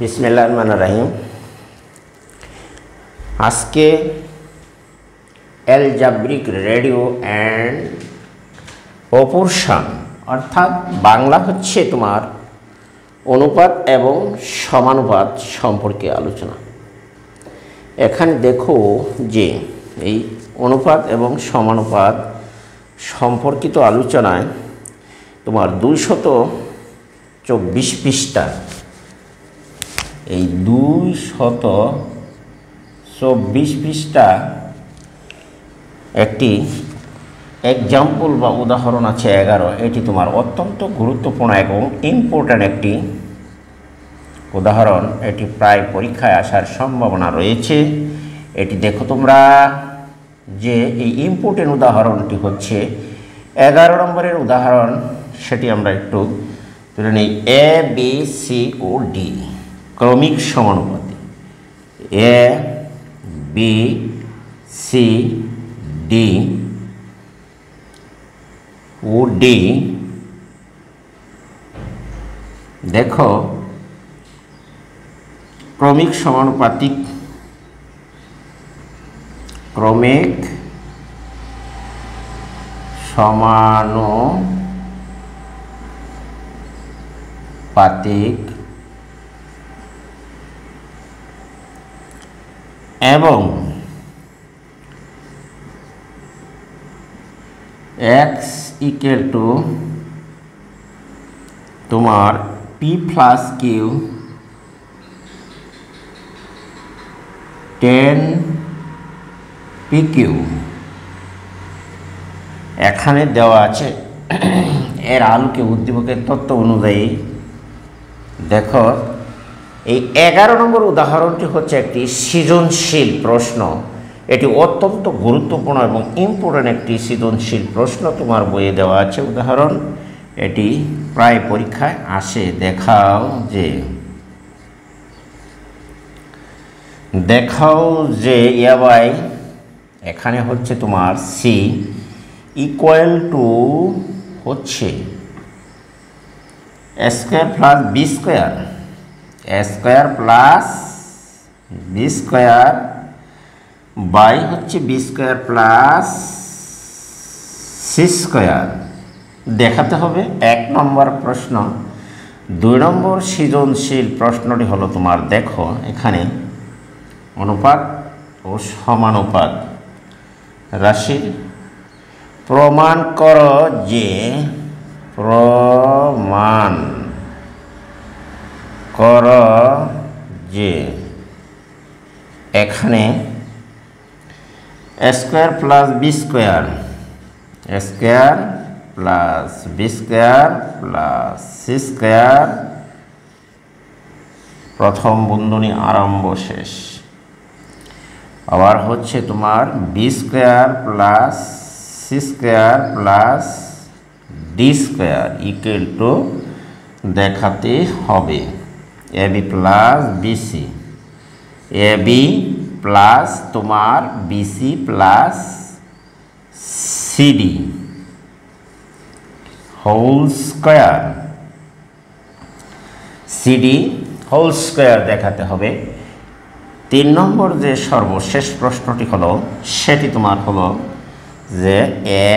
বিসমিল্লাহির রহমানির রহিম। আজকে অ্যালজাব্রিক রেডিও অ্যান্ড প্রপোর্শন অর্থাৎ বাংলা হচ্ছে তোমার অনুপাত এবং সমানুপাত সম্পর্কে আলোচনা। এখানে দেখো যে এই অনুপাত এবং সমানুপাত সম্পর্কিত আলোচনায় তোমার 224 পৃষ্ঠা, এই 224 পৃষ্ঠা একটি এক্সাম্পল বা উদাহরণ আছে 11। এটি তোমার অত্যন্ত গুরুত্বপূর্ণ এবং ইম্পর্ট্যান্ট একটি উদাহরণ। এটি প্রায় পরীক্ষায় আসার সম্ভাবনা রয়েছে। এটি দেখো তোমরা যে এই ইম্পর্ট্যান্ট উদাহরণটি হচ্ছে 11 নম্বরের উদাহরণ। সেটি আমরা একটু তুলে নিই। এ বি সি ও ডি ক্রমিক সমানুপাতি। এ বি সি ডি ও ডি দেখো ক্রমিক সমানুপাতিক এবং x ইকুয়াল টু তোমার P plus Q 10 P Q এখানে দেওয়া আছে। এর আলোকে উদ্দীপকের তত্ত্ব অনুযায়ী দেখো এই 11 নম্বর উদাহরণটি হচ্ছে একটি সৃজনশীল প্রশ্ন। এটি অত্যন্ত গুরুত্বপূর্ণ এবং ইম্পর্ট্যান্ট একটি সৃজনশীল প্রশ্ন তোমার বইয়ে দেওয়া আছে উদাহরণ। এটি প্রায় পরীক্ষায় আসে। দেখাও যে ইয়াবাই এখানে হচ্ছে তোমার সি ইকুয়াল টু হচ্ছে A square plus B square, A square plus B square by হচ্ছে B square plus C square দেখাতে হবে। 1 নম্বর প্রশ্ন। 2 নম্বর সৃজনশীল প্রশ্নটি হলো তোমার দেখো এখানে অনুপাত ও সমানুপাত রাশির প্রমাণ করো যে এখানে A square plus B square, A square plus B square plus C square প্রথম বন্ধনী আরম্ভ শেষ, আবার হচ্ছে তোমার B square plus C square plus D square equal to দেখাতে হবে A B plus BC, A B plus তোমার BC plus CD whole square, CD whole square দেখাতে হবে। 3 নম্বর যে সর্বশেষ প্রশ্নটি হলো সেটি তোমার হলো যে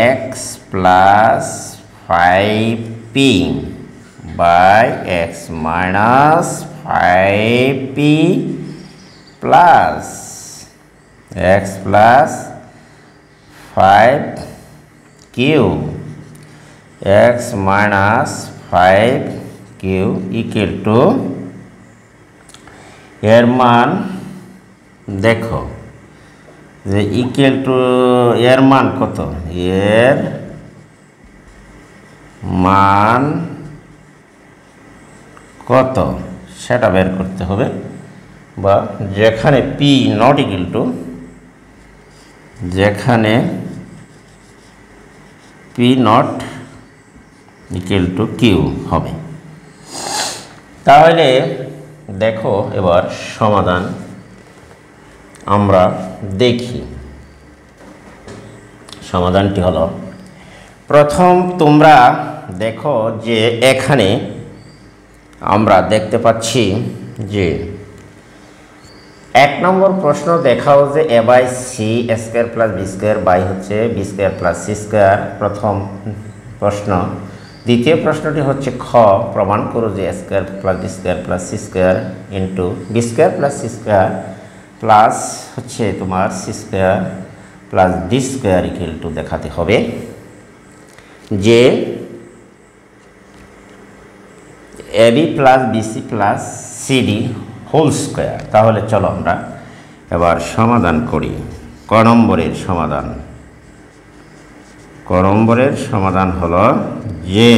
X plus 5p by X minus 5p plus X plus 5q X minus 5q equal to এর মান দেখো যে ইকুয়াল টু এর মান কত, এর মান কত সেটা বের করতে হবে। বা যেখানে পি নট ইকুয়াল টু, যেখানে P not equal to Q হবে। তাহলে দেখো এবার সমাধান আমরা দেখি। সমাধানটি হলো প্রথম তোমরা দেখো যে এখানে আমরা দেখতে পাচ্ছি যে 1 নম্বর প্রশ্ন দেখাও যে a by C square plus B square by হচ্ছে B square plus C square, প্রথম প্রশ্ন। দ্বিতীয় প্রশ্নটি হচ্ছে খ, প্রমাণ করো যে a square plus B square plus C square into B square plus C square plus হচ্ছে তোমার C square plus D square equal to দেখাতে হবে যে AB plus BC plus CD whole square. তাহলে চলো আমরা এবার সমাধান করি। ক নম্বরের সমাধান, ক নম্বরের সমাধান হলো যে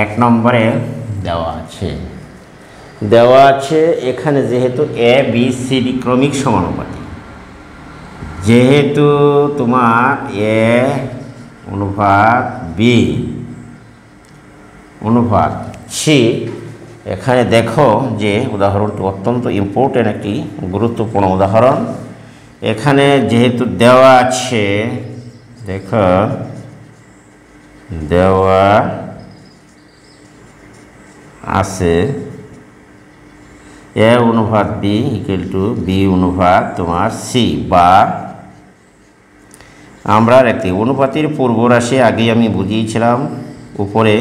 1 নম্বরে দেওয়া আছে এখানে যেহেতু এ বি সি ডি ক্রমিক সমানুপাতি, যেহেতু তোমার এ অনুপাত বি অনুপাত সি, এখানে দেখো যে উদাহরণটি অত্যন্ত ইম্পর্টেন্ট একটি গুরুত্বপূর্ণ উদাহরণ। এখানে যেহেতু দেওয়া আছে, দেখো দেওয়া আছে এ অনুপাত বি ইকুয়াল টু বি অনুপাত তোমার সি, বা আমরা একটি অনুপাতের পূর্ব রাশি আগেই আমি বুঝিয়েছিলাম উপরে,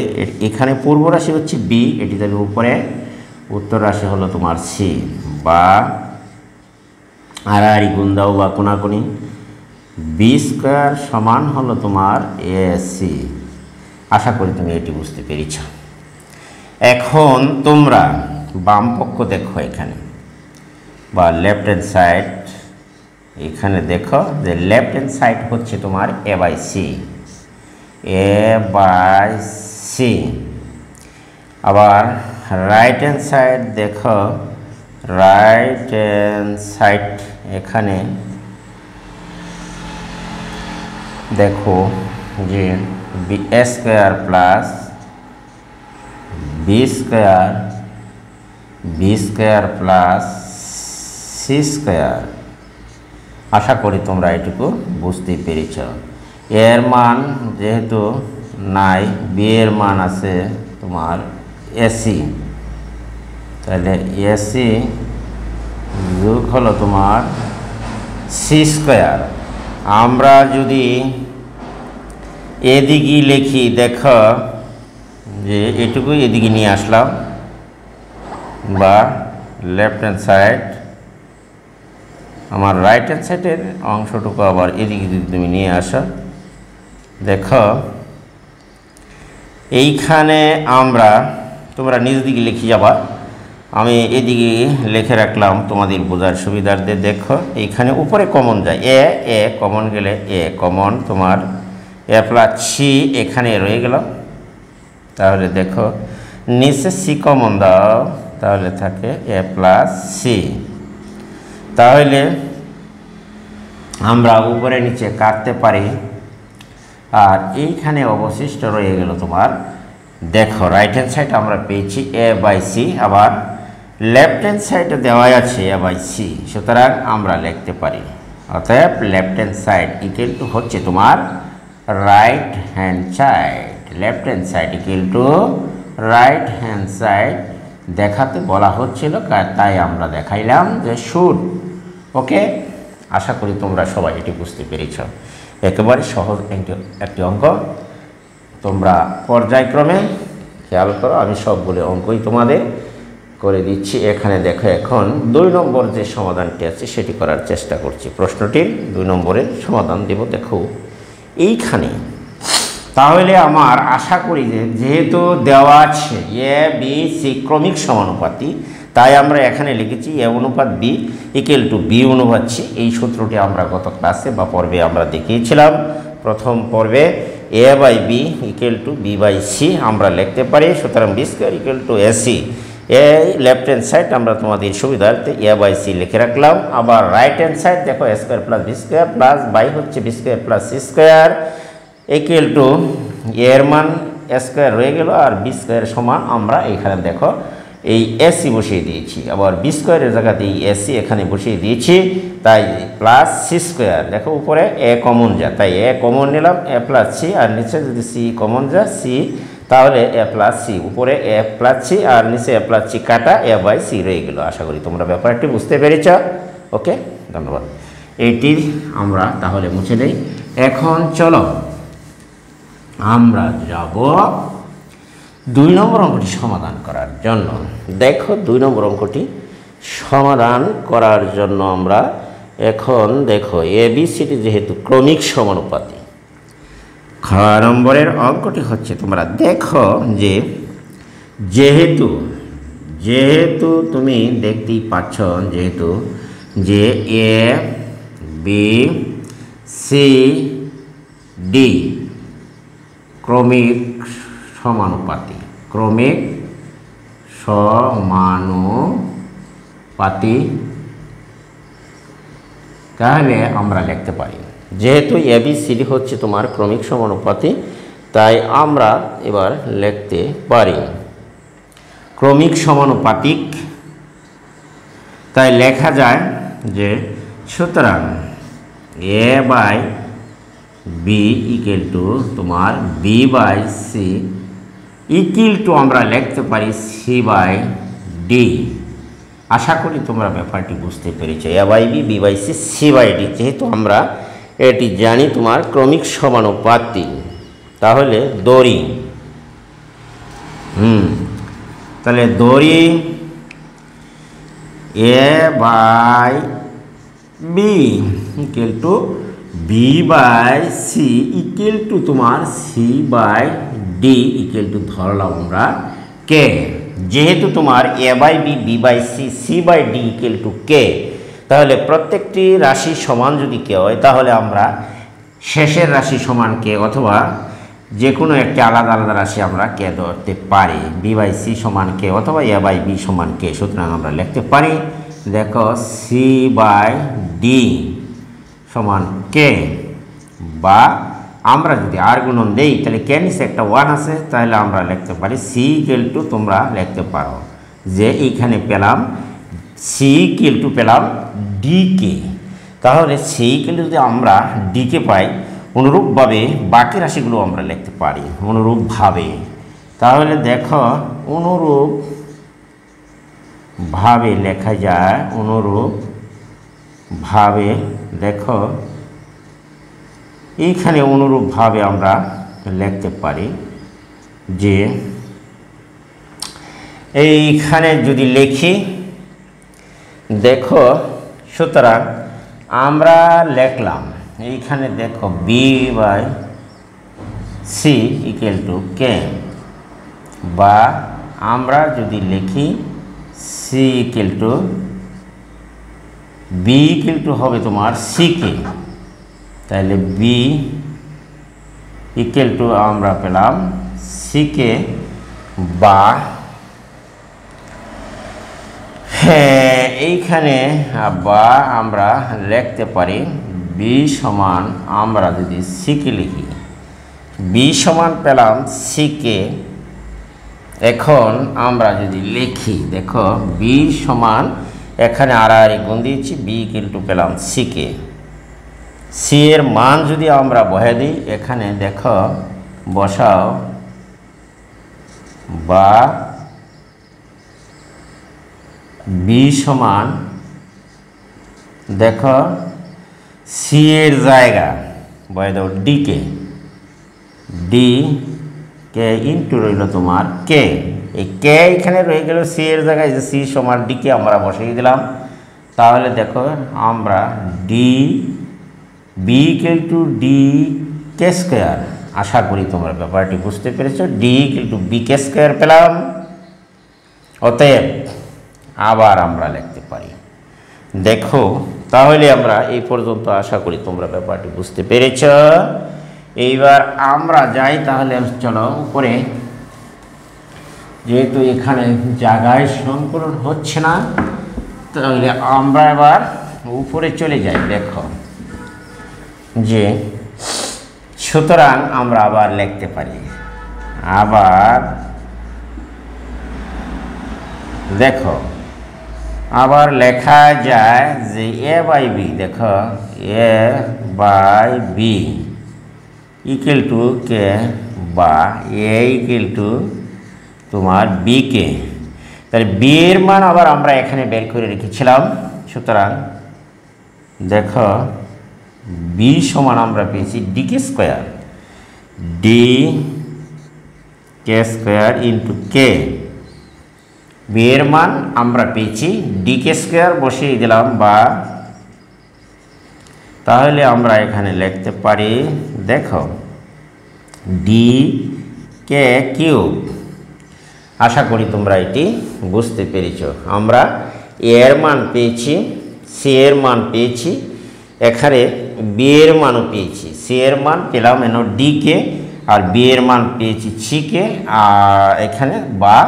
এখানে পূর্ব রাশি হচ্ছে বি, এটি তাহলে উপরে উত্তর রাশি হলো তোমার সি, বা আড়াআড়ি গুণ দাও বা কোনাকুনি, বি স্কয়ার সমান হলো তোমার এ সি। আশা করি তুমি এটি বুঝতে পেরেছ। এখন তোমরা বাম পক্ষ দেখো এখানে, বা লেফট হ্যান্ড সাইড, এখানে দেখো যে লেফট হ্যান্ড সাইড হচ্ছে তোমার A by C, A by C. আবার রাইট হ্যান্ড সাইড দেখো, রাইট হ্যান্ড সাইড এখানে দেখো যে B square plus B square plus C square. আশা করি তোমরা এটুকু বুঝতে পেরেছ। এর মান যেহেতু নাই, বি এর মান আছে তোমার এসি, তাহলে এসি যোগ হলো তোমার সি স্কয়ার। আমরা যদি এদিকে লিখি, দেখো যে এটুকু এদিকে নিয়ে আসলাম, বা লেফট হ্যান্ড সাইড, আমার রাইট হ্যান্ড সাইডের অংশটুকু আবার এদিকে যদি তুমি নিয়ে আসো, দেখো এইখানে আমরা, তোমরা নিজ দিকে লিখে যাবা, আমি এদিকে লিখে রাখলাম তোমাদের বোঝার সুবিধার্থে। দেখো এইখানে উপরে কমন যায়, এ কমন গেলে এ কমন তোমার এ প্লাস সি এখানে রয়ে গেল। তাহলে দেখো নিচে সি কমন দাও, তাহলে থাকে এ প্লাস সি। তাহলে আমরা উপরে নিচে কাটতে পারি, আর এইখানে অবশিষ্ট রয়ে গেল তোমার, দেখো রাইট হ্যান্ড সাইড আমরা পেয়েছি এ বাই সি, আবার লেফট হ্যান্ড সাইডে দেওয়া আছে এ বাই সি, সুতরাং আমরা লিখতে পারি অতএব left hand side equal to হচ্ছে তোমার right hand side, left hand side equal to right hand side দেখাতে বলা হচ্ছিল, তাই আমরা দেখাইলাম যে শুড। ওকে, আশা করি তোমরা সবাই এটি বুঝতে পেরেছ। একেবারে সহজ একটি অঙ্ক, তোমরা পর্যায়ক্রমে খেয়াল করো, আমি সবগুলো অঙ্কই তোমাদের করে দিচ্ছি। এখানে দেখো এখন 2 নম্বর যে সমাধানটি আছে সেটি করার চেষ্টা করছি। প্রশ্নটির 2 নম্বরের সমাধান দেব। দেখো এইখানে তাহলে আমার আশা করি যে যেহেতু দেওয়া আছে এ বি সি ক্রমিক সমানুপাতি, তাই আমরা এখানে লিখেছি এ অনুপাত বি ইকুয়াল টু বি অনুপাত সি। এই সূত্রটি আমরা গত ক্লাসে বা পর্বে আমরা দেখিয়েছিলাম। প্রথম পর্বে A by B equal to B by C আমরা লিখতে পারি, সুতরাং B square equal to AC. এই লেফট হ্যান্ড সাইড আমরা তোমাদের সুবিধার্থে এ বাই সি লিখে রাখলাম। আবার রাইট হ্যান্ড সাইড দেখো A square plus B square plus by হচ্ছে B square plus C square equal to এর মান এ স্কয়ার রয়ে গেল, আর বি স্কয়ার সমান আমরা এখানে দেখো এই এসি বসিয়ে দিয়েছি, আবার বি স্কয়ারের জায়গাতে এই এসি এখানে বসিয়ে দিয়েছি, তাই প্লাস সি স্কয়ার। দেখো উপরে এ কমন যা, তাই এ কমন নিলাম, এ প্লাস সি, আর নিচে যদি সি কমন যা সি, তাহলে এ প্লাস সি, উপরে এ প্লাস সি আর নিচে এ প্লাস সি কাটা এ বাই সি রয়ে গেল। আশা করি তোমরা ব্যাপারটি বুঝতে পেরেছ। ওকে, ধন্যবাদ। এইটি আমরা তাহলে মুছে দেই। এখন চলো আমরা যাব 2 নম্বর অঙ্কটি সমাধান করার জন্য। দেখো 2 নম্বর অঙ্কটি সমাধান করার জন্য আমরা এখন দেখো এবিসিডি যেহেতু ক্রমিক সমানুপাতি, খ নম্বরের অঙ্কটি হচ্ছে তোমরা দেখো যে যেহেতু তুমি দেখতেই পাচ্ছ যেহেতু যে এ বি সি ডি ক্রমিক সমানুপাতি, তাহলে আমরা লিখতে পারি যেহেতু এবিসিডি হচ্ছে তোমার ক্রমিক সমানুপাতি, তাই আমরা এবার লিখতে পারি ক্রমিক সমানুপাতিক। তাই লেখা যায় যে সুতরাং A by B equal to তোমার B by C equal to আমরা লিখতে পারি সি বাই ডি। আশা করি তোমরা ব্যাপারটি বুঝতে পেরেছো। A by B, B by C, C by D, যেহেতু আমরা এটি জানি তোমার ক্রমিক সমানুপাতি, তাহলে দড়ি তাহলে দড়ি A by B equal to B by C equal to তোমার C by D equal to ধরলাম আমরা কে। যেহেতু তোমার A by B, B by C, C by D equal to K, তাহলে প্রত্যেকটি রাশি সমান যদি কে হয় তাহলে আমরা শেষের রাশি সমান কে অথবা যে কোনো একটি আলাদা আলাদা রাশি আমরা কে ধরতে পারি। বি বাই সি সমান কে অথবা এ বাই বি সমান কে। সুতরাং আমরা লিখতে পারি দেখো সি বাই ডি সমান কে, বা আমরা যদি আর গুণন দেই তাহলে কে নিচে একটা 1 আছে, তাহলে আমরা লিখতে পারি সি ইকুয়াল টু তোমরা লিখতে পারো যে এইখানে পেলাম সি ইকুয়াল টু পেলাম ডি কে। তাহলে সি ইকুয়াল টু যদি আমরা ডি কে পাই, অনুরূপভাবে বাকি রাশিগুলো আমরা লিখতে পারি অনুরূপভাবে। তাহলে দেখো অনুরূপভাবে লেখা যায়, অনুরূপভাবে দেখো এইখানে অনুরূপভাবে আমরা লিখতে পারি যে এইখানে যদি লিখি দেখো, সুতরাং আমরা লিখলাম এইখানে দেখো B by C equal to K, বা আমরা যদি লিখি C equal to B equal to হবে তোমার সি কে, তাহলে বি ইকুয়াল টু আমরা পেলাম সি কে, বা এইখানে বা আমরা লিখতে পারি বি সমান, আমরা যদি সি কে লিখি বি সমান পেলাম সি কে। এখন আমরা যদি লিখি দেখো বি সমান এখানে আর গুণ দিয়েছি, বি ইকুয়াল টু পেলাম সি কে। সি এর মান যদি আমরা বসাই দিই এখানে দেখো বসাও, বা বি সমান দেখো সি এর জায়গা বসাই দাও ডি কে, ডি কে ইন্টু রইল তোমার কে। এই কে এখানে রয়ে গেল সি এর জায়গায়, যে সি সমান ডি কে আমরা বসিয়ে দিলাম। তাহলে দেখো আমরা D B equal to D K square. আশা করি তোমরা ব্যাপারটি বুঝতে পেরেছ। D equal to B K square পেলাম। অতএব আবার আমরা লিখতে পারি দেখো, তাহলে আমরা এই পর্যন্ত আশা করি তোমরা ব্যাপারটি বুঝতে পেরেছ। এইবার আমরা যাই, তাহলে চলো উপরে, যেহেতু এখানে জায়গায় সংকলন হচ্ছে না তাহলে আমরা এবার উপরে চলে যাই। দেখো যে সুতরাং আমরা আবার লিখতে পারি, আবার দেখো আবার লেখা যায় যে এ বাই বি, দেখো এ by B equal to K, বা এ ইকুয়াল টু তোমার বি কে। তাহলে বি এর মান আবার আমরা এখানে বের করে রেখেছিলাম। সুতরাং দেখো বি সমান আমরা পেয়েছি D K square, D K square into কে। বি এর মান আমরা পেয়েছি ডি কে স্কোয়ার বসিয়ে দিলাম, বা তাহলে আমরা এখানে লিখতে পারি দেখো ডি কে কিউব। আশা করি তোমরা এটি বুঝতে পেরেছ। আমরা এর মান পেয়েছি, সি এর মান পেয়েছি, এখানে বি এর মানও পেয়েছি। সি এর মান পেলাম এন ডি কে, আর বি এর মান পেয়েছি সি কে, আর এখানে বা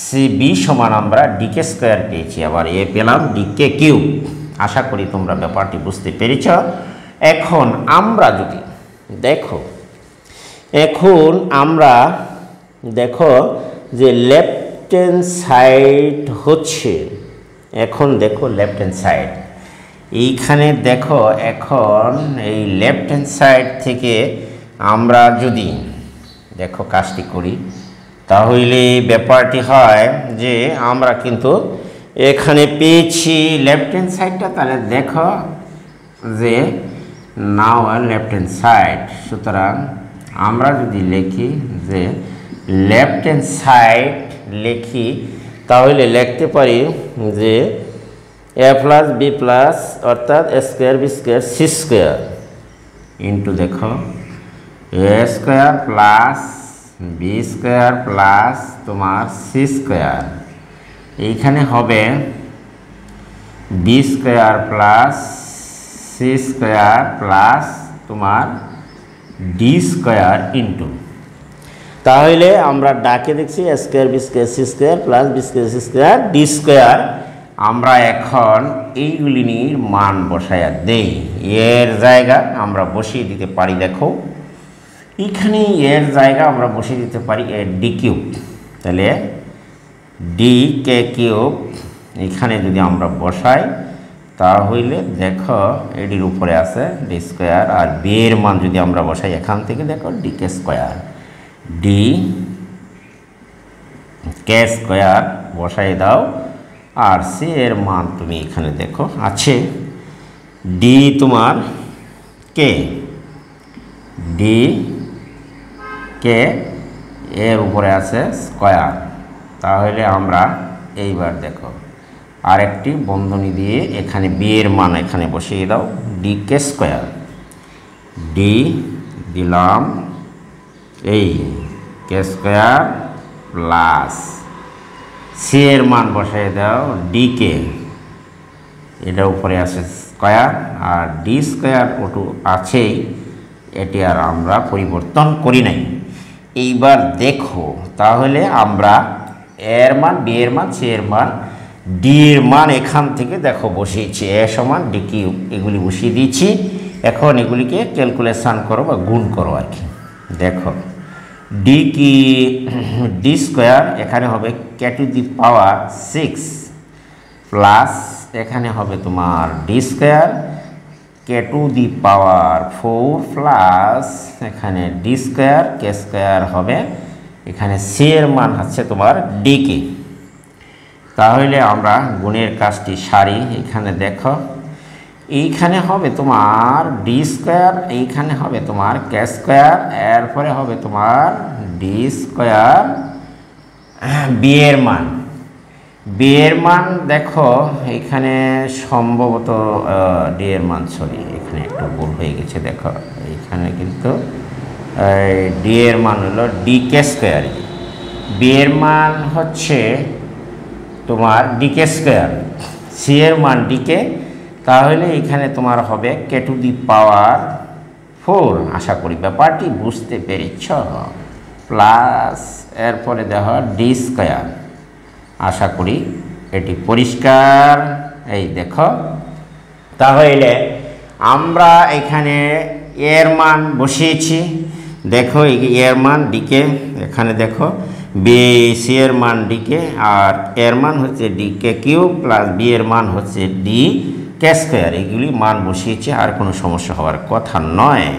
সি বি সমান আমরা ডি কে স্কোয়ার পেয়েছি, আবার এ পেলাম ডি কে কিউব। আশা করি তোমরা ব্যাপারটি বুঝতে পেরেছ। এখন আমরা যদি দেখো, এখন আমরা দেখো যে লেফট হ্যান্ড সাইড হচ্ছে, এখন দেখো লেফট হ্যান্ড সাইড এইখানে দেখো, এখন এই লেফট হ্যান্ড সাইড থেকে আমরা যদি দেখো কাজটি করি, তাহলে ব্যাপারটি হয় যে আমরা কিন্তু এখানে পেয়েছি লেফট হ্যান্ড সাইডটা। তাহলে দেখো যে নাও লেফট হ্যান্ড সাইড। সুতরাং আমরা যদি লিখি যে লেফট হ্যান্ড সাইড লিখি, তাহলে লিখতে পারি যে এ প্লাস বি প্লাস অর্থাৎ A square B square C square into দেখো A square plus B square plus তোমার সি স্কোয়ার। এইখানে হবে B square plus C square plus তোমার ডি স্কোয়ার ইন্টু, তাহলে আমরা ডাকে দেখছি A square B square C square plus B square C square D square. আমরা এখন এইগুলি নিয়ে মান বসাইয়া দেই, এর জায়গা আমরা বসিয়ে দিতে পারি। দেখো এখানে এর জায়গা আমরা বসিয়ে দিতে পারি এ ডি কিউব। তাহলে ডি কে কিউব এখানে যদি আমরা বসাই, তাহলে দেখো এটির উপরে আছে ডি স্কোয়ার, আর বি এর মান যদি আমরা বসাই এখান থেকে দেখো D K square, D K square বসাই দাও। আর সি এর মান তুমি এখানে দেখো আছে ডি তোমার কে, ডি কে এর উপরে আছে স্কোয়ার। তাহলে আমরা এইবার দেখো আরেকটি বন্ধনী দিয়ে এখানে বি এর মান এখানে বসিয়ে দাও, ডি কে স্কোয়ার, ডি দিলাম এই কে স্কোয়ার প্লাস সি এর মান বসাই দাও ডি কে, এটা উপরে আছে স্কোয়ার, আর ডি স্কোয়ার ওটু আছেই, এটি আর আমরা পরিবর্তন করি নাই। এইবার দেখো তাহলে আমরা এর মান, বি এর মান, সি এর মান, ডি এর মান এখান থেকে দেখো বসিয়েছি, এ সমান ডি কিউব এগুলি বসিয়ে দিয়েছি। এখন এগুলিকে ক্যালকুলেশন করো বা গুণ করো আর কি। দেখো ডি কি ডি স্কোয়ার এখানে হবে কে টু দি পাওয়ার 6 প্লাস এখানে হবে তোমার D square K to the power 4 plus এখানে ডি স্কোয়ার কে স্কোয়ার হবে, এখানে সি এর মান হচ্ছে তোমার ডি কে। তাহলে আমরা গুণের কাজটি সারি। এখানে দেখো এইখানে হবে তোমার ডি স্কোয়ার, এইখানে হবে তোমার কে স্কোয়ার, এরপরে হবে তোমার ডি স্কোয়ার বি এর মান। বি এর মান দেখো এখানে সম্ভবত ডি এর মান, সরি এখানে একটু ভুল হয়ে গেছে। দেখো এইখানে কিন্তু ডি এর মান হলো ডি কে স্কোয়ার, বি এর মান হচ্ছে তোমার ডি কে স্কোয়ার, সি এর মান ডি কে। তাহলে এখানে তোমার হবে কে টু দি পাওয়ার 4। আশা করি ব্যাপারটি বুঝতে পেরেছ। প্লাস এরপরে দেখো ডি স্কোয়ার, আশা করি এটি পরিষ্কার। এই দেখো তাহলে আমরা এখানে এর মান বসিয়েছি, দেখো এর মান ডিকে, এখানে দেখো বি সি এর মান ডিকে, আর এর মান হচ্ছে D K cube plus B এর মান হচ্ছে ডি কে স্কোয়ার। এগুলি মান বসিয়েছি, আর কোনো সমস্যা হওয়ার কথা নয়।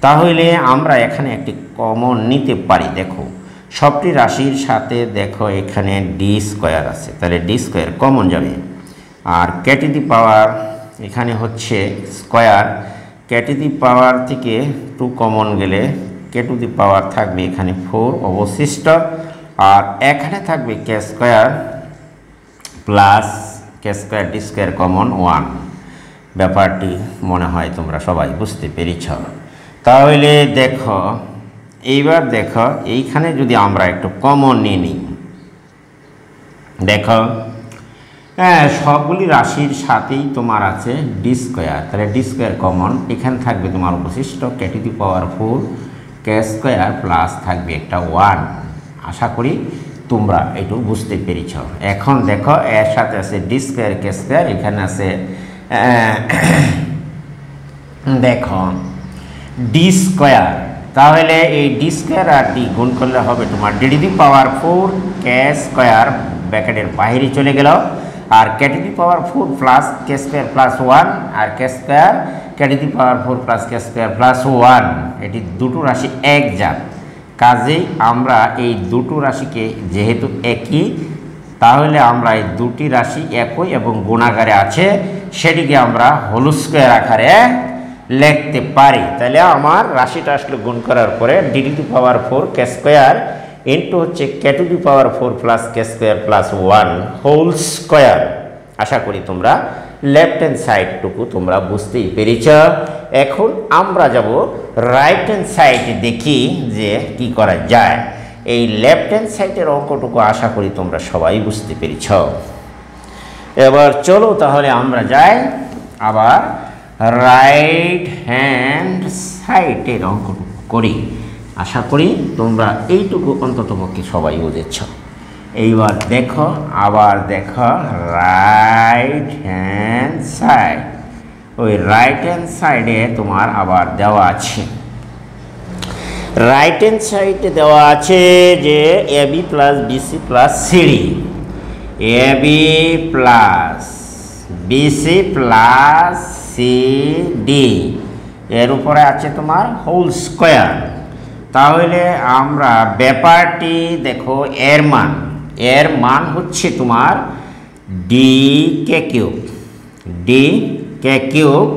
তাহলে আমরা এখানে একটি কমন নিতে পারি। দেখো সবটি রাশির সাথে দেখো এখানে ডি স্কোয়ার আছে, তাহলে ডি স্কোয়ার কমন যাবে। আর কে টু দি পাওয়ার এখানে হচ্ছে স্কোয়ার, কে টু দি পাওয়ার থেকে 2 কমন গেলে কে টু দি পাওয়ার থাকবে এখানে 4 অবশিষ্ট। আর এখানে থাকবে কে square plus K square D square common 1। ব্যাপারটি মনে হয় তোমরা সবাই বুঝতে পেরেছ। তাহলে দেখো এইবার দেখো এইখানে যদি আমরা একটু কমন নিয়ে নিই, দেখো হ্যাঁ সবগুলি রাশির সাথেই তোমার আছে ডি স্কোয়ার, তাহলে ডি স্কোয়ার কমন। এখানে থাকবে তোমার অবশিষ্ট K to the power 4 K square plus থাকবে একটা 1। আশা করি তোমরা একটু বুঝতে পেরেছ। এখন দেখো এর সাথে আছে ডি স্কোয়ার কে স্কোয়ার, এখানে আছে দেখো ডি স্কোয়ার, তাহলে এই ডি স্কোয়ার আর ডি গুণ করলে হবে তোমার D to the power 4 K square ব্র্যাকেটের বাইরে চলে গেল, আর K to the power 4 plus K square plus 1 আর K square K to the power 4 plus K square plus 1। এটি দুটো রাশি এক জাত, কাজেই আমরা এই দুটো রাশিকে যেহেতু একই, তাহলে আমরা এই দুটি রাশি একই এবং গুণাকারে আছে সেটিকে আমরা হোল স্কোয়ার আকারে লিখতে পারি। তাহলে আমার রাশিটা আসলে গুণ করার পরে D to the power 4 K square into হচ্ছে K to the power 4 plus K square plus 1 whole square. আশা করি তোমরা লেফট হ্যান্ড সাইডটুকু তোমরা বুঝতেই পেরেছ। এখন আমরা যাব রাইট হ্যান্ড সাইডে, দেখি যে কি করা যায়। এই লেফট হ্যান্ড সাইডের অঙ্কটুকু আশা করি তোমরা সবাই বুঝতে পেরেছ। এবার চলো তাহলে আমরা যাই আবার রাইট হ্যান্ড সাইডের অঙ্কটুকু করি। আশা করি তোমরা এইটুকু অন্ততপক্ষে সবাই বুঝেছ। এইবার দেখো আবার দেখো রাইট হ্যান্ড সাইড, ওই রাইট হ্যান্ড সাইডে তোমার আবার দেওয়া আছে, রাইট হ্যান্ড সাইডে দেওয়া আছে যে A B plus BC plus CD, A B plus BC plus CD এর উপরে আছে তোমার হোল স্কোয়ার। তাহলে আমরা ব্যাপারটি দেখো এর মান হচ্ছে তোমার D K cube, D K cube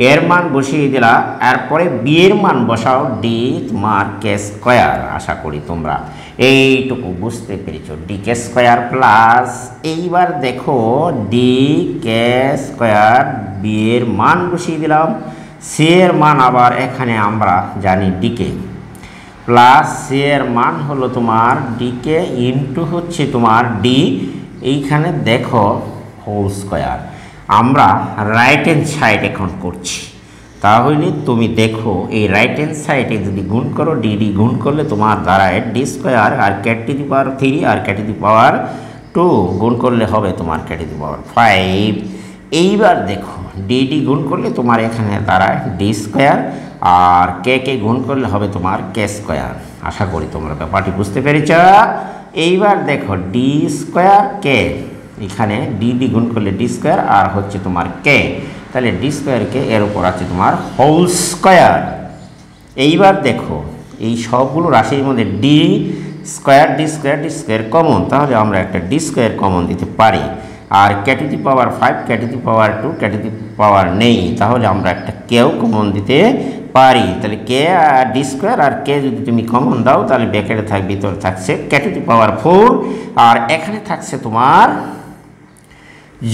এর মান বসিয়ে দিলা, এরপরে বি এর মান বসাও ডি তোমার কে স্কোয়ার। আশা করি তোমরা এইটুকু বুঝতে পেরেছো। ডি কে স্কোয়ার প্লাস এইবার দেখো ডি কে স্কোয়ার বি এর মান বসিয়ে দিলাম, সি এর মান আবার এখানে আমরা জানি ডিকে প্লাস সি এর মান হলো তোমার ডিকে ইন্টু হচ্ছে তোমার ডি, এইখানে দেখো হোল স্কোয়ার। আমরা রাইট হ্যান্ড সাইড এখন করছি, তাহলে তুমি দেখো এই রাইট হ্যান্ড সাইডে যদি গুণ করো ডি গুণ করলে তোমার দাঁড়ায় ডি স্কোয়ার আর কে টু দি পাওয়ার 3 আর কে টু দি পাওয়ার 2 গুণ করলে হবে তোমার কে টু দি পাওয়ার 5। এইবার দেখো ডি গুণ করলে তোমার এখানে দাঁড়ায় ডি স্কোয়ার আর কে গুণ করলে হবে তোমার কে স্কোয়ার। আশা করি তোমরা ব্যাপারটি বুঝতে পেরেছ। এইবার দেখো ডি স্কোয়ার কে, এখানে ডি গুণ করলে ডি স্কোয়ার আর হচ্ছে তোমার কে, তাহলে ডি স্কোয়ার কে এর উপর আছে তোমার হোল স্কোয়ার। এইবার দেখো এই সবগুলো রাশির মধ্যে ডি স্কোয়ার কমন, তাহলে আমরা একটা ডি স্কোয়ার কমন দিতে পারি। আর K to the power 5 K to the power 2 K to the power নেই, তাহলে আমরা একটা কেও কমন দিতে পারি। তাহলে কে আর ডি স্কোয়ার আর কে যদি তুমি কমন দাও তাহলে ব্র্যাকেটে থাকবে, ভিতরে থাকছে কে টু দি পাওয়ার 4 আর এখানে থাকছে তোমার,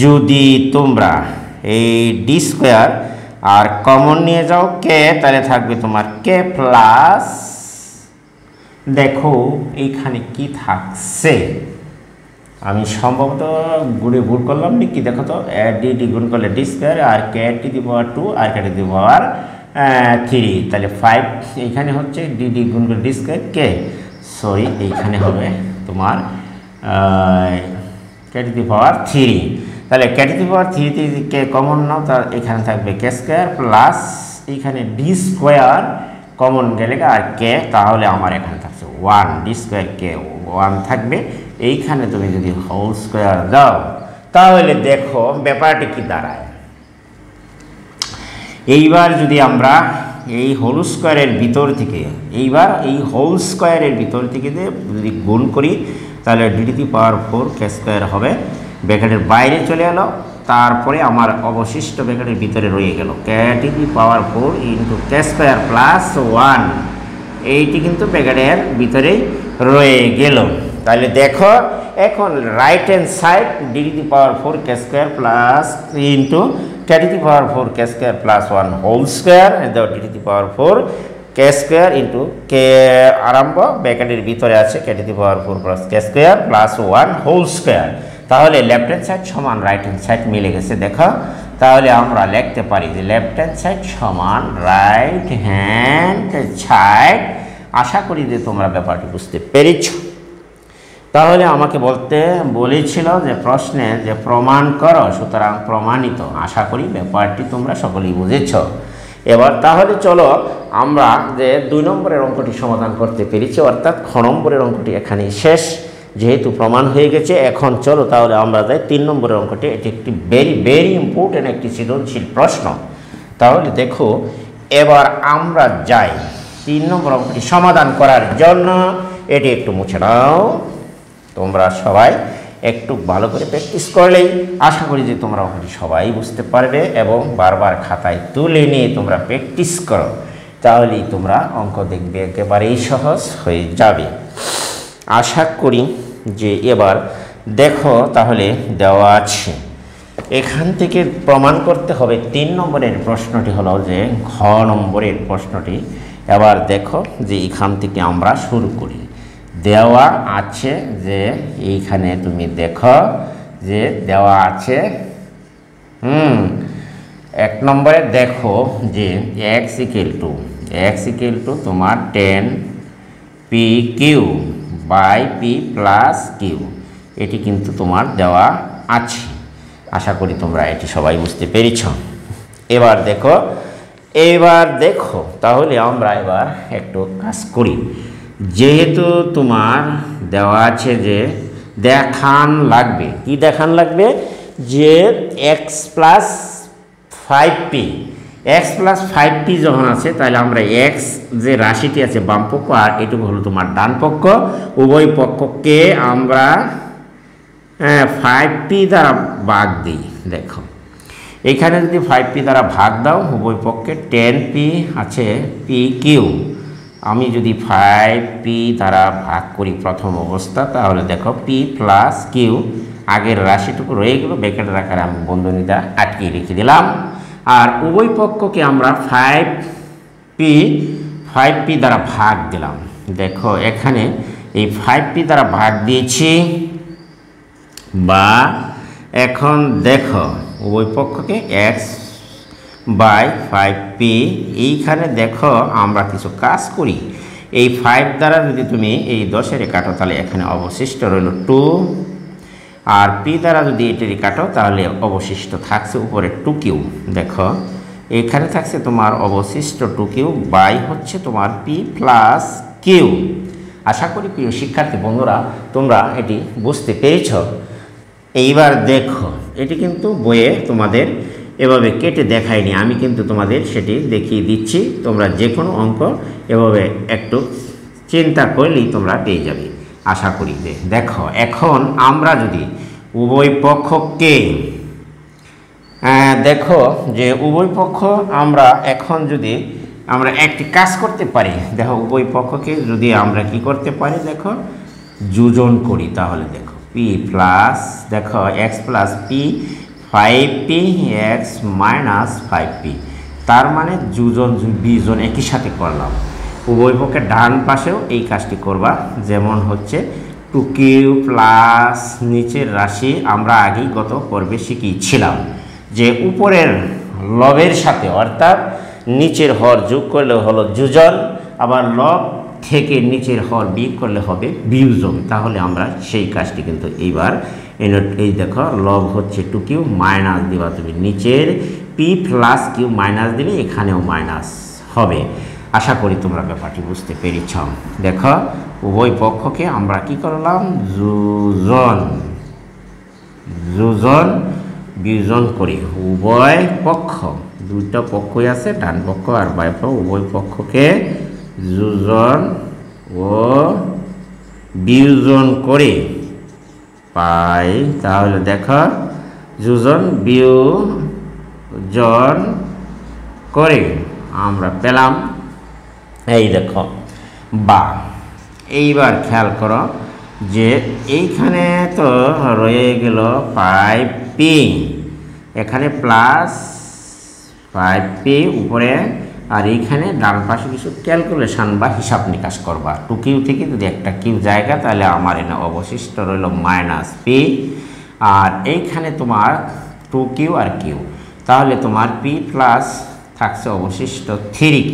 যদি তোমরা এই ডি স্কোয়ার আর কমন নিয়ে যাও কে, তাহলে থাকবে তোমার কে প্লাস দেখো এইখানে কি থাকছে, আমি সম্ভবত গুণে ভুল করলাম নাকি, দেখো তো ডি গুণ করলে ডি স্কোয়ার আর কে টু দি পাওয়ার 2 আর কে টু দি পাওয়ার 3, তাহলে 5 এইখানে হচ্ছে ডি গুণ করলে ডি স্কোয়ার কে, সরি এইখানে হবে তোমার কে টু দি পাওয়ার 3, তাহলে কে to the power 3 K common নাও, তার এখানে থাকবে কে স্কোয়ার প্লাস এইখানে ডি স্কোয়ার কমন গেলে আর কে, তাহলে আমার এখানে থাকছে 1 ডি স্কোয়ার কে 1 থাকবে। এইখানে তুমি যদি হোল স্কোয়ার দাও তাহলে দেখো ব্যাপারটি কি দাঁড়ায়। এইবার যদি আমরা এই হোল স্কোয়ারের ভিতর থেকে এইবার এই হোল স্কোয়ারের ভিতর থেকে যদি গুণ করি তাহলে d⁴ কে স্কোয়ার হবে, ব্র্যাকেটের বাইরে চলে এলো, তারপরে আমার অবশিষ্ট ব্র্যাকেটের ভিতরে রয়ে গেল k⁴ into K square plus 1, এইটি কিন্তু ব্র্যাকেটের ভিতরেই রয়ে গেল। তাহলে দেখো এখন right hand side d⁴ K square plus into k⁴ K square plus 1 whole square, d⁴ K square into K আরম্ভ ব্র্যাকেটের ভিতরে আছে k⁴ plus K square plus 1 whole square. তাহলে লেফট হ্যান্ড সাইড সমান রাইট হ্যান্ড সাইড মিলে গেছে। দেখো তাহলে আমরা লিখতে পারি যে লেফট হ্যান্ড সাইড সমান রাইট হ্যান্ড সাইড। আশা করি যে তোমরা ব্যাপারটি বুঝতে পেরেছ। তাহলে আমাকে বলেছিল যে প্রশ্নে যে প্রমাণ করো, সুতরাং প্রমাণিত। আশা করি ব্যাপারটি তোমরা সকলেই বুঝেছ। এবার তাহলে চলো আমরা যে 2 নম্বরের অঙ্কটি সমাধান করতে পেরেছি, অর্থাৎ খ নম্বরের অঙ্কটি এখানে শেষ, যেহেতু প্রমাণ হয়ে গেছে। এখন চলো তাহলে আমরা যাই 3 নম্বরের অঙ্কটি। এটি একটি ভেরি ইম্পর্টেন্ট একটি সৃজনশীল প্রশ্ন। তাহলে দেখো এবার আমরা যাই 3 নম্বর অঙ্কটি সমাধান করার জন্য। এটি একটু মুছে নাও, তোমরা সবাই একটু ভালো করে প্র্যাকটিস করলেই আশা করি যে তোমরা অঙ্কটি সবাই বুঝতে পারবে, এবং বারবার খাতায় তুলে নিয়ে তোমরা প্র্যাকটিস করো, তাহলেই তোমরা অঙ্ক দেখবে একেবারেই সহজ হয়ে যাবে। আশা করি যে এবার দেখো তাহলে দেওয়া আছে, এখান থেকে প্রমাণ করতে হবে। 3 নম্বরের প্রশ্নটি হলো যে ঘ নম্বরের প্রশ্নটি। এবার দেখো যে এখান থেকে আমরা শুরু করি। দেওয়া আছে যে এইখানে তুমি দেখো যে দেওয়া আছে 1 নম্বরে দেখো যে x = তোমার 10pq by p plus q, এটি কিন্তু তোমার দেওয়া আছে। আশা করি তোমরা এটি সবাই বুঝতে পেরেছ। এবার দেখো তাহলে আমরা এবার একটু কাজ করি। যেহেতু তোমার দেওয়া আছে যে দেখান লাগবে, কি দেখান লাগবে, যে x + 5p যখন আছে তাহলে আমরা x যে রাশিটি আছে বাম পক্ষ আর এটুকু হলো তোমার ডান পক্ষ, উভয় পক্ষকে আমরা 5p দ্বারা ভাগ দিই। দেখো এখানে যদি 5p দ্বারা ভাগ দাও উভয় পক্ষে 10p আছে pq, আমি যদি 5p দ্বারা ভাগ করি প্রথম অবস্থা, তাহলে দেখো p প্লাস q, আগের রাশিটুকু রয়ে গেল, ব্র্যাকেটের আকারে আমি বন্ধনীটা আটকে লিখে দিলাম। আর উভয় পক্ষকে আমরা 5p দ্বারা ভাগ দিলাম। দেখো এখানে এই 5p দ্বারা ভাগ দিয়েছি, বা এখন দেখো উভয় পক্ষকে x/5p। এইখানে দেখো আমরা কিছু কাজ করি, এই 5 দ্বারা যদি তুমি এই 10-এর কাটো তাহলে এখানে অবশিষ্ট রইল 2, আর p দ্বারা যদি এটারই কাটো তাহলে অবশিষ্ট থাকছে উপরে 2q। দেখো এখানে থাকছে তোমার অবশিষ্ট 2q বাই হচ্ছে তোমার p প্লাস q। আশা করি প্রিয় শিক্ষার্থী বন্ধুরা তোমরা এটি বুঝতে পেরেছ। এইবার দেখো এটি কিন্তু বইয়ে তোমাদের এভাবে কেটে দেখায়নি, আমি কিন্তু তোমাদের সেটি দেখিয়ে দিচ্ছি। তোমরা যে কোনো অঙ্ক এভাবে একটু চিন্তা করলেই তোমরা পেয়ে যাবে। আশা করি যে দেখো এখন আমরা যদি উভয় পক্ষকে দেখো যে উভয় পক্ষ আমরা এখন যদি আমরা একটি কাজ করতে পারি, দেখো উভয় পক্ষকে যদি আমরা কি করতে পারি, দেখো যোজন করি, তাহলে দেখো p প্লাস দেখো x plus p 5p x minus 5p, তার মানে যোজন বিয়োজন একই সাথে করলাম। উভয় পক্ষের ডান পাশেও এই কাজটি করবা, যেমন হচ্ছে 2q প্লাস নিচের রাশি আমরা আগেই গত পর্বে শিখিয়েছিলাম যে উপরের লবের সাথে অর্থাৎ নিচের হর যোগ করলে হলো যোজন, আবার লব থেকে নিচের হর বিয়োগ করলে হবে বিয়োজন। তাহলে আমরা সেই কাজটি কিন্তু এইবার এই দেখো লব হচ্ছে 2q মাইনাস দিবা তুমি নিচের p প্লাস q মাইনাস দিলে এখানেও মাইনাস হবে। আশা করি তোমরা ব্যাপারটি বুঝতে পেরেছ। দেখো উভয় পক্ষকে আমরা কি করলাম যোজন বিয়োজন করি উভয় পক্ষ, দুইটা পক্ষই আছে, ডান পক্ষ আর বাম পক্ষ, উভয় পক্ষকে যোজন ও বিয়োজন করে পাই। তাহলে দেখো যোজন বিয়োজন করে আমরা পেলাম, এই দেখো বা। এইবার খেয়াল করো যে এইখানে তো রয়ে গেল 5p, এখানে প্লাস 5p উপরে, আর এইখানে ডান পাশে কিছু ক্যালকুলেশন বা হিসাব নিকাশ করবা। 2q থেকে যদি একটা কিউ জায়গা, তাহলে আমার এনে অবশিষ্ট রইল -p, আর এইখানে তোমার 2q আর কিউ, তাহলে তোমার p প্লাস থাকছে অবশিষ্ট 3q।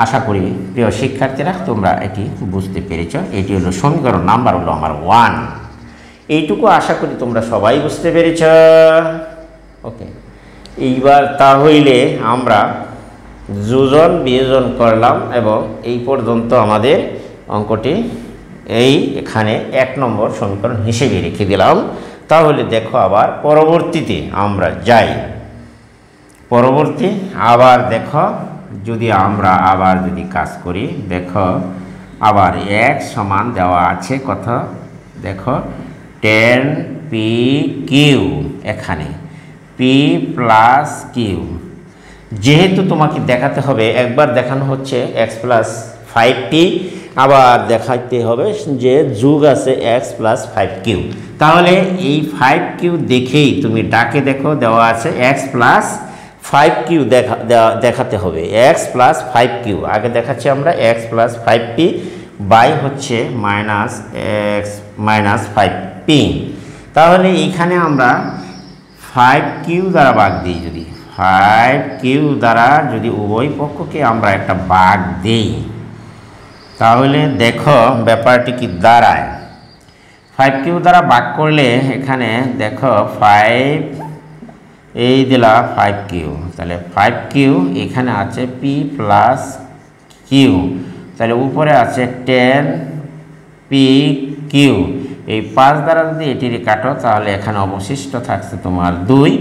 আশা করি প্রিয় শিক্ষার্থীরা তোমরা এটি বুঝতে পেরেছ। এটি হলো সমীকরণ নাম্বার হলো আমার 1। এইটুকু আশা করি তোমরা সবাই বুঝতে পেরেছ। ওকে, এইবার তাহলে আমরা যোজন বিয়োজন করলাম এবং এই পর্যন্ত আমাদের অঙ্কটি এখানে 1 নম্বর সমীকরণ হিসেবে রেখে দিলাম। তাহলে দেখো আবার পরবর্তীতে আমরা যাই। পরবর্তী আবার দেখো, যদি আমরা আবার যদি কাজ করি, দেখো আবার x সমান দেওয়া আছে কত, দেখো 10pq, এখানে p প্লাস কিউ। যেহেতু তোমাকে দেখাতে হবে, একবার দেখানো হচ্ছে x প্লাস 5p, আবার দেখাইতে হবে যে যোগ আছে x প্লাস 5q। তাহলে এই 5q দেখেই তুমি ডাকে দেখো দেওয়া আছে x প্লাস 5q দেখাতে হবে, x প্লাস 5q আগে দেখাচ্ছি আমরা, x প্লাস 5p বাই হচ্ছে মাইনাস x মাইনাস 5p। তাহলে এইখানে আমরা 5q দ্বারা ভাগ দিই, যদি 5q দ্বারা যদি উভয় পক্ষকে আমরা একটা ভাগ দিই, তাহলে দেখো ব্যাপারটি কি দাঁড়ায়। 5q দ্বারা ভাগ করলে এখানে দেখো 5 এই দিলা 5q, তাহলে 5q এখানে আছে p প্লাস কিউ, তাহলে উপরে আছে 10pq। এই 5 দ্বারা যদি এটি কাটো, তাহলে এখানে অবশিষ্ট থাকছে তোমার 2,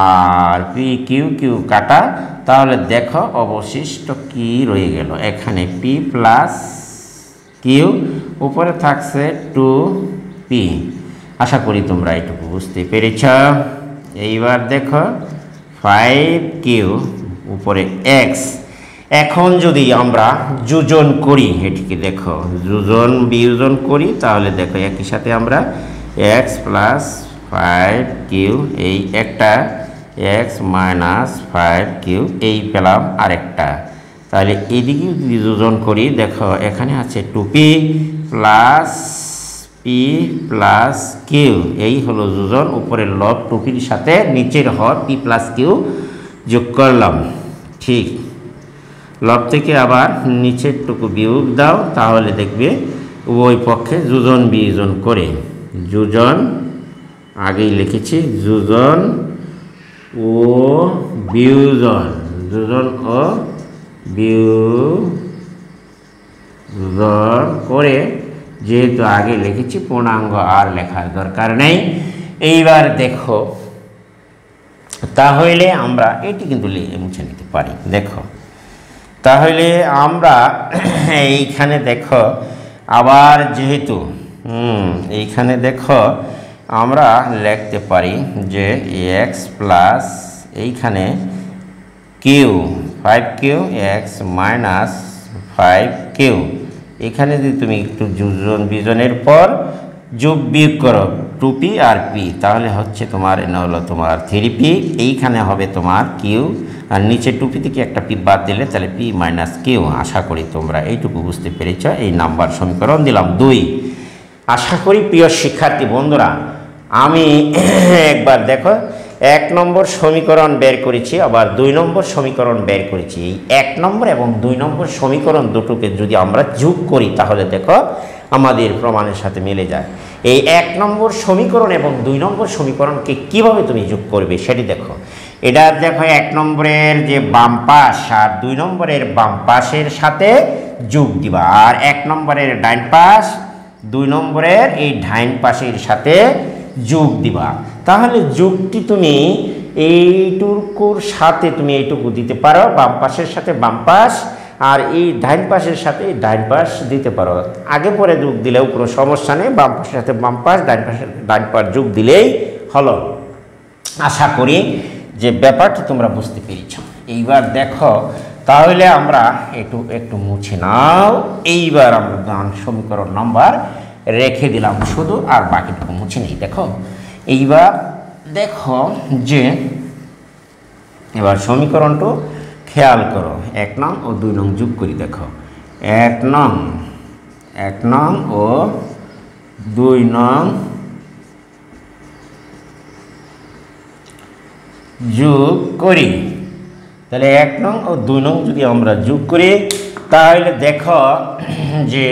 আর pq কিউ কাটা, তাহলে দেখো অবশিষ্ট কি রয়ে গেল, এখানে p প্লাস কিউ, উপরে থাকছে 2p। আশা করি তোমরা এটুকু বুঝতে পেরেছ। এইবার দেখো 5q উপরে x, এখন যদি আমরা যোজন করি, এটিকে দেখো যোজন বিয়োজন করি, তাহলে দেখো একই সাথে আমরা x প্লাস 5q, এই একটা x মাইনাস 5q এই পেলাম আরেকটা। তাহলে এইদিকে যদি যোজন করি, দেখো এখানে আছে 2p plus p plus Q, এই হলো যোজন। উপরের লব 2pর সাথে নিচের হর p প্লাস কিউ যোগ করলাম। ঠিক, লব থেকে আবার নিচের টুকু বিয়োগ দাও, তাহলে দেখবে উভয় পক্ষে যোজন বিয়োজন করে, যোজন আগেই লিখেছি, যোজন ও বিয়োজন, যোজন ও বিয়োজন করে, যেহেতু আগে লিখেছি পূর্ণাঙ্গ আর লেখার দরকার নেই। এইবার দেখো তাহলে আমরা এটি কিন্তু মুছে নিতে পারি। দেখো তাহলে আমরা এইখানে দেখো আবার যেহেতু এইখানে দেখো আমরা লিখতে পারি যে x প্লাস এইখানে Q 5q x minus 5q, এখানে যদি তুমি একটু যোজন বিয়োজনের পর যোগ বিয়োগ করো 2p আর p, তাহলে হচ্ছে তোমার এনে হলো তোমার 3p, এইখানে হবে তোমার কিউ, আর নিচে 2p থেকে একটা p বাদ দিলে তাহলে p মাইনাস কিউ। আশা করি তোমরা এইটুকু বুঝতে পেরেছ। এই নাম্বার সমীকরণ দিলাম 2। আশা করি প্রিয় শিক্ষার্থী বন্ধুরা, আমি একবার দেখো 1 নম্বর সমীকরণ বের করেছি, আবার 2 নম্বর সমীকরণ বের করেছি। এই 1 নম্বর এবং 2 নম্বর সমীকরণ দুটোকে যদি আমরা যোগ করি, তাহলে দেখো আমাদের প্রমাণের সাথে মিলে যায়। এই 1 নম্বর সমীকরণ এবং 2 নম্বর সমীকরণকে কিভাবে তুমি যোগ করবে সেটি দেখো। এটা দেখো 1 নম্বরের যে বাম পাশ আর 2 নম্বরের বাম পাশের সাথে যোগ দিবা, আর 1 নম্বরের ডাইন পাশ 2 নম্বরের এই ডাইন পাশের সাথে যোগ দিবা। তাহলে যোগটি তুমি এইটুকুর সাথে তুমি এইটুকু দিতে পারো, বাম পাশের সাথে বাম পাশ, আর এই ডাইন পাশের সাথে ডাইন পাশ দিতে পারো। আগে পরে যোগ দিলেও কোনো সমস্যা নেই, বাম পাশের সাথে বাম পাশ, ডাইন পাশের ডাইন পাশ যোগ দিলেই হলো। আশা করি যে ব্যাপারটি তোমরা বুঝতে পেরেছ। এইবার দেখো, তাহলে আমরা একটু মুছে নাও। এইবার আমরা সমীকরণ নাম্বার রেখে দিলাম শুধু, আর বাকিটুকু মুছে নেই। দেখো এইবার দেখো যে এবার সমীকরণটা খেয়াল করো, 1 নং ও 2 নং যোগ করি। দেখো 1 নং ও 2 নং যোগ করি। তাহলে 1 নং ও 2 নং যদি আমরা যোগ করি, তাহলে দেখো যে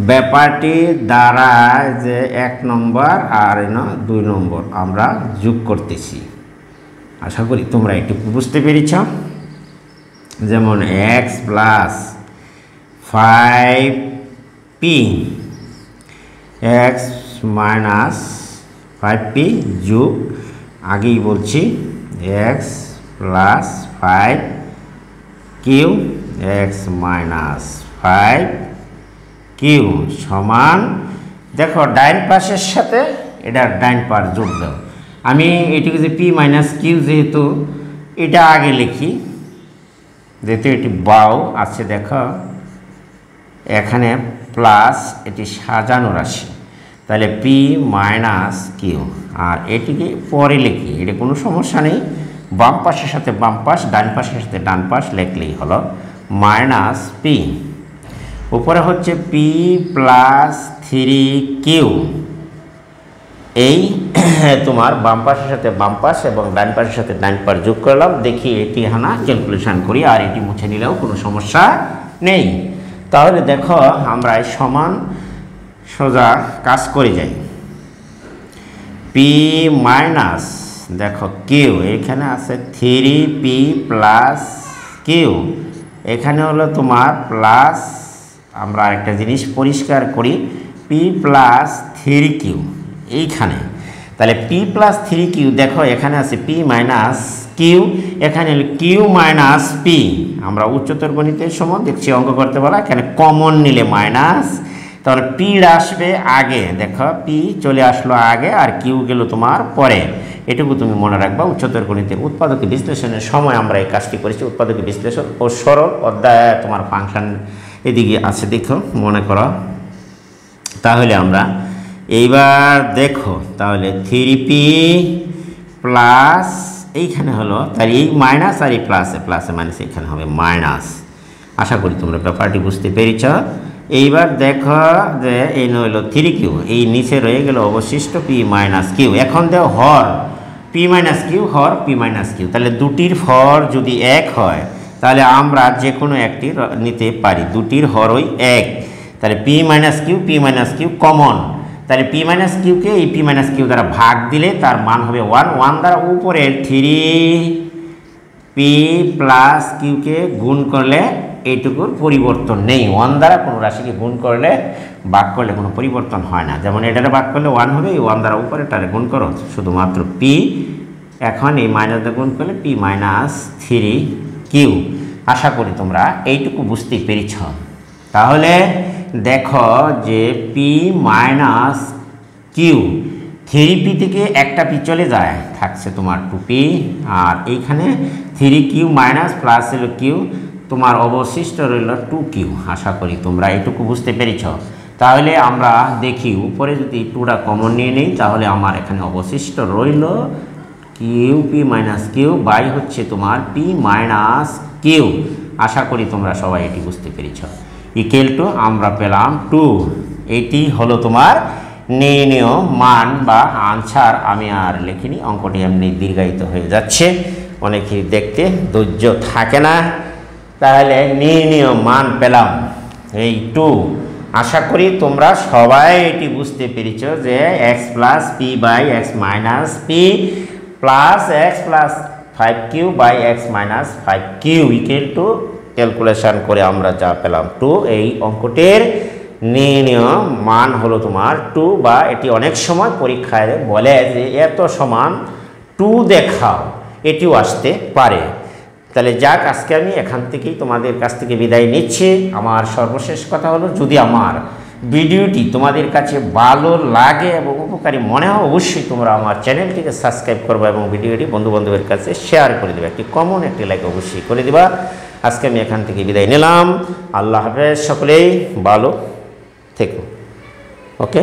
ব্যাপারটি দ্বারা যে 1 নম্বর আর 2 নম্বর আমরা যোগ করতেছি। আশা করি তোমরা একটু বুঝতে পেরেছ। যেমন x plus 5p x minus 5p যোগ, আগেই বলছি x plus 5q x minus 5q সমান, দেখো ডাইন পাশের সাথে এটার ডাইন পাশ যোগ দাও। আমি এটিকে যে p মাইনাস কিউ, যেহেতু এটা আগে লিখি, যেহেতু এটি বাউ আছে, দেখো এখানে প্লাস, এটি সাজানো রাশি, তাহলে p মাইনাস কিউ, আর এটিকে পরে লিখি, এটা কোনো সমস্যা নেই। বাম পাশের সাথে বাম পাশ, ডান পাশের সাথে ডান পাশ লিখলেই হলো, মাইনাস p, উপরে হচ্ছে p প্লাস 3q। এই তোমার বাম পাশের সাথে বাম পাশ এবং ডান পাশের সাথে ডান পাশ যোগ করলাম। দেখি এটি হানা ক্যালকুলেশন করি, আর এটি মুছে নিলেও কোনো সমস্যা নেই। তাহলে দেখো আমরা এই সমান সোজা কাজ করে যাই। p মাইনাস, দেখো কিউ এখানে আছে 3p প্লাস কিউ, এখানে হলো তোমার প্লাস, আমরা একটা জিনিস পরিষ্কার করি, p প্লাস 3q এইখানে। তাহলে p প্লাস 3q, দেখো এখানে আছে p মাইনাস কিউ, এখানে হলো q মাইনাস p। আমরা উচ্চতর গণিতের সময় দেখছি অঙ্ক করতে বলা, এখানে কমন নিলে মাইনাস, তাহলে p আসবে আগে, দেখো p চলে আসলো আগে আর q গেল তোমার পরে। এটুকু তুমি মনে রাখবা। উচ্চতর গণিতের উৎপাদক বিশ্লেষণের সময় আমরা এই কাজটি করেছি। উৎপাদক বিশ্লেষণ ও সরল অধ্যায় তোমার ফাংশন এদিকে আছে, দেখো মনে করো। তাহলে আমরা এইবার দেখো, তাহলে 3p প্লাস এইখানে হলো, তাই এই মাইনাস আর এই প্লাসে মাইনাস এখানে হবে মাইনাস। আশা করি তোমরা ব্যাপারটি বুঝতে পেরেছ। এইবার দেখো যে এই হলো 3q, এই নিচে রয়ে গেল অবশিষ্ট p মাইনাস কিউ। এখন দেখো হর p মাইনাস কিউ, হর p মাইনাস কিউ, তাহলে দুটির হর যদি 1 হয় তাহলে আমরা যে কোনো একটি নিতে পারি, দুটির হরই 1। তাহলে p মাইনাস কিউ কমন, তাহলে p মাইনাস কিউকে এই p মাইনাস কিউ দ্বারা ভাগ দিলে তার মান হবে 1। 1 দ্বারা উপরে 3p প্লাস কিউকে গুণ করলে এইটুকুর পরিবর্তন নেই। 1 দ্বারা কোনো রাশিকে গুণ করলে, ভাগ করলে কোনো পরিবর্তন হয় না। যেমন এটারে ভাগ করলে 1 হবে, এই 1 দ্বারা উপরেটারে গুণ করো, শুধুমাত্র p। এখন এই মাইনাস দিয়ে গুণ করলে p মাইনাস 3q। আশা করি তোমরা এইটুকু বুঝতে পেরেছ। তাহলে দেখো যে p মাইনাস কিউ, 3p থেকে একটা p চলে যায়, থাকছে তোমার 2p, আর এইখানে 3q মাইনাস প্লাস হলো q, তোমার অবশিষ্ট রইল 2q। আশা করি তোমরা এইটুকু বুঝতে পেরেছ। তাহলে আমরা দেখি উপরে যদি 2টা কমন নিয়ে নেই, তাহলে আমার এখানে অবশিষ্ট রইল qp মাইনাস কিউ বাই হচ্ছে তোমার p মাইনাস কিউ। আশা করি তোমরা সবাই এটি বুঝতে পেরেছ। ইকুয়াল টু আমরা পেলাম 2। এটি হলো তোমার নির্ণয় মান বা আনসার। আমি আর লিখিনি, অঙ্কটি এমনি দীর্ঘায়িত হয়ে যাচ্ছে, অনেকেই দেখতে ধৈর্য থাকে না। তাহলে নির্ণয় মান পেলাম এই 2। আশা করি তোমরা সবাই এটি বুঝতে পেরেছ যে x plus p by x minus p plus x plus 5q by x minus 5q equal to calculation করে আমরা যা পেলাম 2। এই অঙ্কটির নির্ণয় মান হলো তোমার 2 বা এটি অনেক সময় পরীক্ষায় বলে যে এত সমান 2 দেখাও, এটিও আসতে পারে। তাহলে যাক, আজকে আমি এখান থেকেই তোমাদের কাছ থেকে বিদায় নিচ্ছি। আমার সর্বশেষ কথা হলো, যদি আমার ভিডিওটি তোমাদের কাছে ভালো লাগে এবং উপকারী মনে হয়, অবশ্যই তোমরা আমার চ্যানেলটিকে সাবস্ক্রাইব করবে এবং ভিডিওটি বন্ধু বান্ধবের কাছে শেয়ার করে দেবে, একটি কমন একটি লাইক অবশ্যই করে দেবা। আজকে আমি এখান থেকে বিদায় নিলাম। আল্লাহ হাফেজ, সকলেই ভালো থেকো। ওকে।